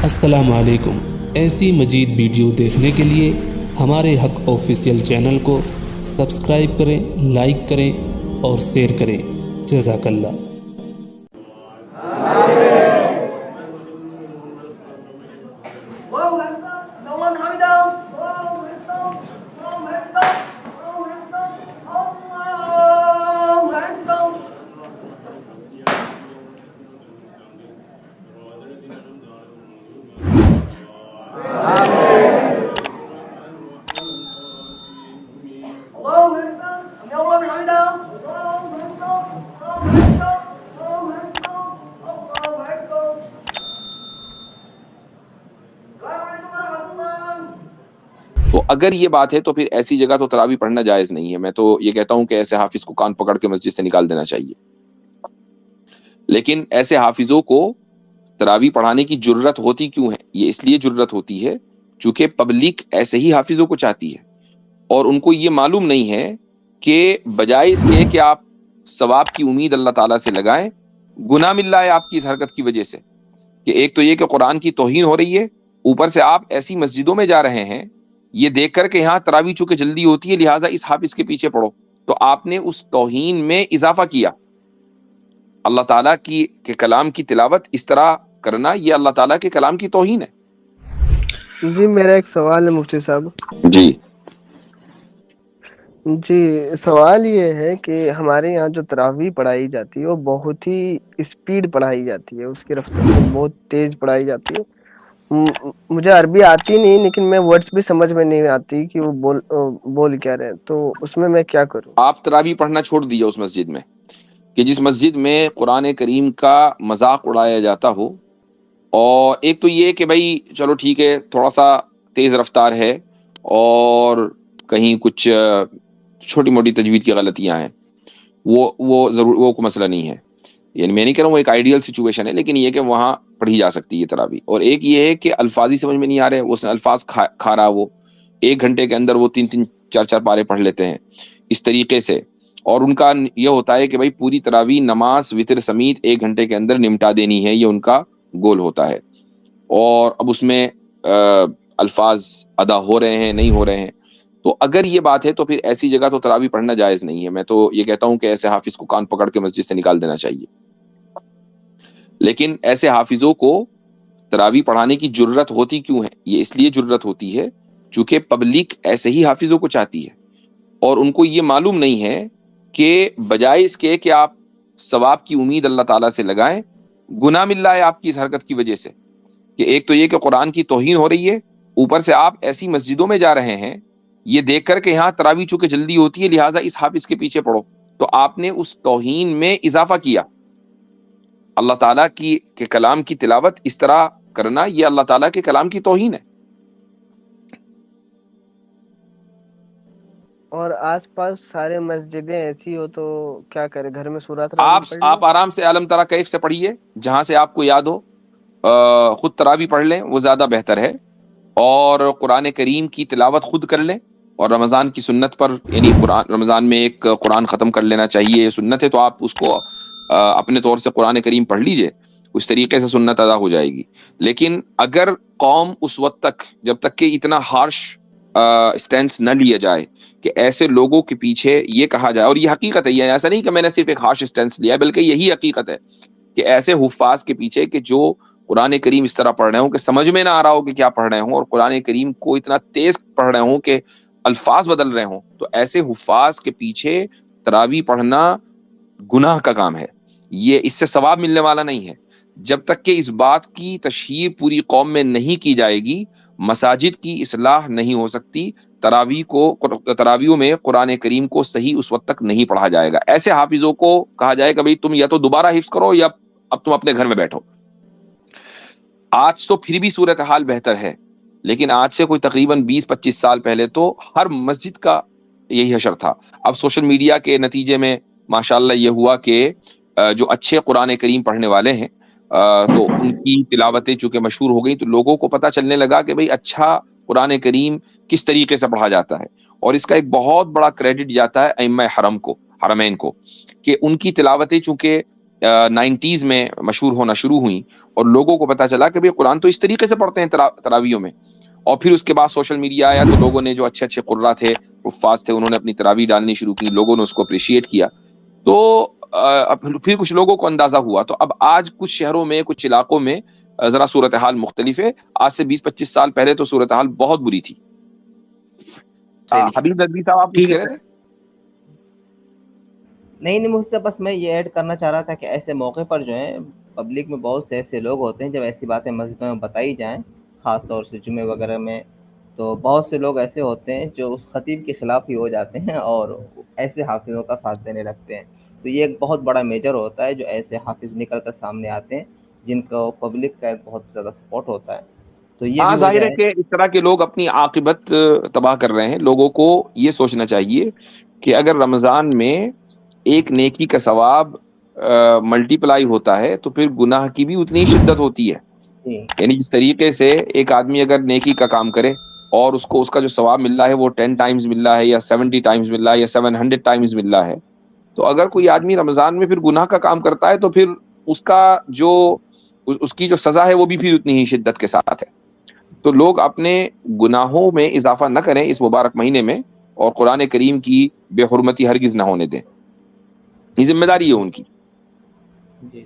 السلام علیکم۔ ایسی مزید ویڈیو دیکھنے کے لیے ہمارے حق آفیشیل چینل کو سبسکرائب کریں، لائک کریں اور شیئر کریں۔ جزاک اللہ۔ تو اگر یہ بات ہے تو پھر ایسی جگہ تو تراویح پڑھنا جائز نہیں ہے۔ میں تو یہ کہتا ہوں کہ ایسے حافظ کو کان پکڑ کے مسجد سے نکال دینا چاہیے۔ لیکن ایسے حافظوں کو تراویح پڑھانے کی جرت ہوتی کیوں ہے؟ یہ اس لیے جرت ہوتی ہے چونکہ پبلک ایسے ہی حافظوں کو چاہتی ہے، اور ان کو یہ معلوم نہیں ہے کہ بجائے اس کے کہ آپ ثواب کی امید اللہ تعالیٰ سے لگائیں، گناہ مل رہا ہے آپ کی اس حرکت کی وجہ سے، کہ ایک تو یہ کہ قرآن کی توہین ہو رہی ہے، اوپر سے آپ ایسی مسجدوں میں جا رہے ہیں یہ دیکھ کر کہ یہاں تراویح چونکہ جلدی ہوتی ہے لہٰذا اس حافظ کے پیچھے پڑھو، تو آپ نے اس توہین میں اضافہ کیا۔ اللہ تعالیٰ کی کے کلام کی تلاوت اس طرح کرنا یہ اللہ تعالیٰ کے کلام کی توہین ہے۔ جی میرا ایک سوال ہے مفتی صاحب۔ جی سوال یہ ہے کہ ہمارے یہاں جو تراویح پڑھائی جاتی ہے وہ بہت ہی اسپیڈ پڑھائی جاتی ہے، اس کی رفتار بہت تیز پڑھائی جاتی ہے۔ مجھے عربی آتی نہیں لیکن میں ورڈز بھی سمجھ میں نہیں آتی کہ وہ بول کیا رہے، تو اس میں کیا کروں؟ آپ تراویح پڑھنا چھوڑ دیجیے اس مسجد میں، کہ جس مسجد میں قرآن کریم کا مذاق اڑایا جاتا ہو، اور ایک تو یہ کہ بھائی چلو ٹھیک ہے تھوڑا سا تیز رفتار ہے اور کہیں کچھ چھوٹی موٹی تجوید کی غلطیاں ہیں، وہ ضرور وہ کوئی مسئلہ نہیں ہے، یعنی میں نہیں کہہ رہا ہوں وہ ایک آئیڈیل سچویشن ہے، لیکن یہ کہ وہاں پڑھی جا سکتی ہے تراویح۔ اور ایک یہ ہے کہ الفاظ ہی سمجھ میں نہیں آ رہے، اس نے الفاظ کھا رہا، وہ 1 گھنٹے کے اندر وہ 3-4 پارے پڑھ لیتے ہیں اس طریقے سے، اور ان کا یہ ہوتا ہے کہ بھائی پوری تراویح نماز وتر سمیت 1 گھنٹے کے اندر نمٹا دینی ہے، یہ ان کا گول ہوتا ہے، اور اب اس میں الفاظ ادا ہو رہے ہیں نہیں ہو رہے ہیں۔ تو اگر یہ بات ہے تو پھر ایسی جگہ تو تراویح پڑھنا جائز نہیں ہے۔ میں تو یہ کہتا ہوں کہ ایسے حافظ کو کان پکڑ کے مسجد سے نکال دینا چاہیے۔ لیکن ایسے حافظوں کو تراویح پڑھانے کی جرت ہوتی کیوں ہے؟ یہ اس لیے جرت ہوتی ہے چونکہ پبلک ایسے ہی حافظوں کو چاہتی ہے، اور ان کو یہ معلوم نہیں ہے کہ بجائے اس کے کہ آپ ثواب کی امید اللہ تعالیٰ سے لگائیں، گناہ مل رہا ہے آپ کی اس حرکت کی وجہ سے، کہ ایک تو یہ کہ قرآن کی توہین ہو رہی ہے، اوپر سے آپ ایسی مسجدوں میں جا رہے ہیں یہ دیکھ کر کہ یہاں تراویح چونکہ جلدی ہوتی ہے لہٰذا اس حافظ کے پیچھے پڑھو، تو آپ نے اس توہین میں اضافہ کیا۔ اللہ تعالیٰ کی کے کلام کی تلاوت اس طرح کرنا یہ اللہ تعالیٰ کے کلام کی توہین ہے۔ اور آس پاس سارے مسجدیں ایسی ہو تو کیا کرے؟ گھر میں سورۃ الرحمن پڑھ لیں؟ آپ آرام سے علم تری کیف سے پڑھیے، جہاں سے آپ کو یاد ہو، خود تراویح پڑھ لیں، وہ زیادہ بہتر ہے، اور قرآن کریم کی تلاوت خود کر لیں، اور رمضان کی سنت پر، یعنی رمضان میں ایک قرآن ختم کر لینا چاہیے، یہ سنت ہے، تو آپ اس کو اپنے طور سے قرآن کریم پڑھ لیجئے، اس طریقے سے سنت ادا ہو جائے گی۔ لیکن اگر قوم اس وقت تک، جب تک کہ اتنا ہارش سٹینس نہ لیا جائے کہ ایسے لوگوں کے پیچھے یہ کہا جائے، اور یہ حقیقت ہے، یہ ایسا نہیں کہ میں نے صرف ایک ہارش سٹینس لیا ہے، بلکہ یہی حقیقت ہے کہ ایسے حفاظ کے پیچھے کہ جو قرآن کریم اس طرح پڑھ رہے ہوں کہ سمجھ میں نہ آ رہا ہو کہ کیا پڑھ رہے ہوں، اور قرآن کریم کو اتنا تیز پڑھ رہے ہوں کہ الفاظ بدل رہے ہوں، تو ایسے حفاظ کے پیچھے تراویح پڑھنا گناہ کا کام ہے، یہ اس سے ثواب ملنے والا نہیں ہے۔ جب تک کہ اس بات کی تشہیر پوری قوم میں نہیں کی جائے گی، مساجد کی اصلاح نہیں ہو سکتی، تراویحوں میں قرآن کریم کو صحیح اس وقت تک نہیں پڑھا جائے گا۔ ایسے حافظوں کو کہا جائے کہ بھئی تم یا تو دوبارہ حفظ کرو یا اب تم اپنے گھر میں بیٹھو۔ آج تو پھر بھی صورتحال بہتر ہے، لیکن آج سے کوئی تقریباً 20-25 سال پہلے تو ہر مسجد کا یہی حشر تھا۔ اب سوشل میڈیا کے نتیجے میں ماشاءاللہ یہ ہوا کہ جو اچھے قرآن کریم پڑھنے والے ہیں تو ان کی تلاوتیں چونکہ مشہور ہو گئی، تو لوگوں کو پتہ چلنے لگا کہ بھئی اچھا قرآن کریم کس طریقے سے پڑھا جاتا ہے، اور اس کا ایک بہت بڑا کریڈٹ جاتا ہے ائمہ حرمین کو، کہ ان کی تلاوتیں چونکہ 90s میں مشہور ہونا شروع ہوئی اور لوگوں کو پتا چلا کہ بھئی قرآن تو اس طریقے سے پڑھتے ہیں تراویحوں میں. اور پھر اس کے بعد سوشل میڈیا آیا تو لوگوں نے جو اچھے اچھے قراء تھے, حفاظ تھے, انہوں نے اپنی تراویح ڈالنی شروع کی, لوگوں نے اس کو اپریشیٹ کیا. تو پھر کچھ لوگوں کو اندازہ ہوا. تو اب آج کچھ شہروں میں, کچھ علاقوں میں ذرا صورتحال مختلف ہے. آج سے 20-25 سال پہلے تو صورتحال بہت بری تھی. حبیب ندوی صاحب آپ کچھ کہہ رہے تھے؟ نہیں مجھ سے بس میں یہ ایڈ کرنا چاہ رہا تھا کہ ایسے موقع پر جو ہے پبلک میں بہت سے ایسے لوگ ہوتے ہیں, جب ایسی باتیں مسجدوں میں بتائی جائیں, خاص طور سے جمعے وغیرہ میں, تو بہت سے لوگ ایسے ہوتے ہیں جو اس خطیب کے خلاف ہی ہو جاتے ہیں اور ایسے حافظوں کا ساتھ دینے لگتے ہیں. تو یہ ایک بہت بڑا میجر ہوتا ہے جو ایسے حافظ نکل کر سامنے آتے ہیں جن کو پبلک کا ایک بہت زیادہ سپورٹ ہوتا ہے. تو یہ بھی ظاہر ہے کہ اس طرح کے لوگ اپنی عاقبت تباہ کر رہے ہیں. لوگوں کو یہ سوچنا چاہیے کہ اگر رمضان میں ایک نیکی کا ثواب ملٹی پلائی ہوتا ہے تو پھر گناہ کی بھی اتنی شدت ہوتی ہے. یعنی جس طریقے سے ایک آدمی اگر نیکی کا کام کرے اور اس کو اس کا جو ثواب مل رہا ہے وہ 10 ٹائمز مل رہا ہے یا 70 ٹائمز مل رہا ہے یا 700 ٹائمز مل رہا ہے, تو اگر کوئی آدمی رمضان میں پھر گناہ کا کام کرتا ہے تو پھر اس کی جو سزا ہے وہ بھی پھر اتنی ہی شدت کے ساتھ ہے. تو لوگ اپنے گناہوں میں اضافہ نہ کریں اس مبارک مہینے میں, اور قرآن کریم کی بے حرمتی ہرگز نہ ہونے دیں. یہ ذمہ داری ہے ان کی. جی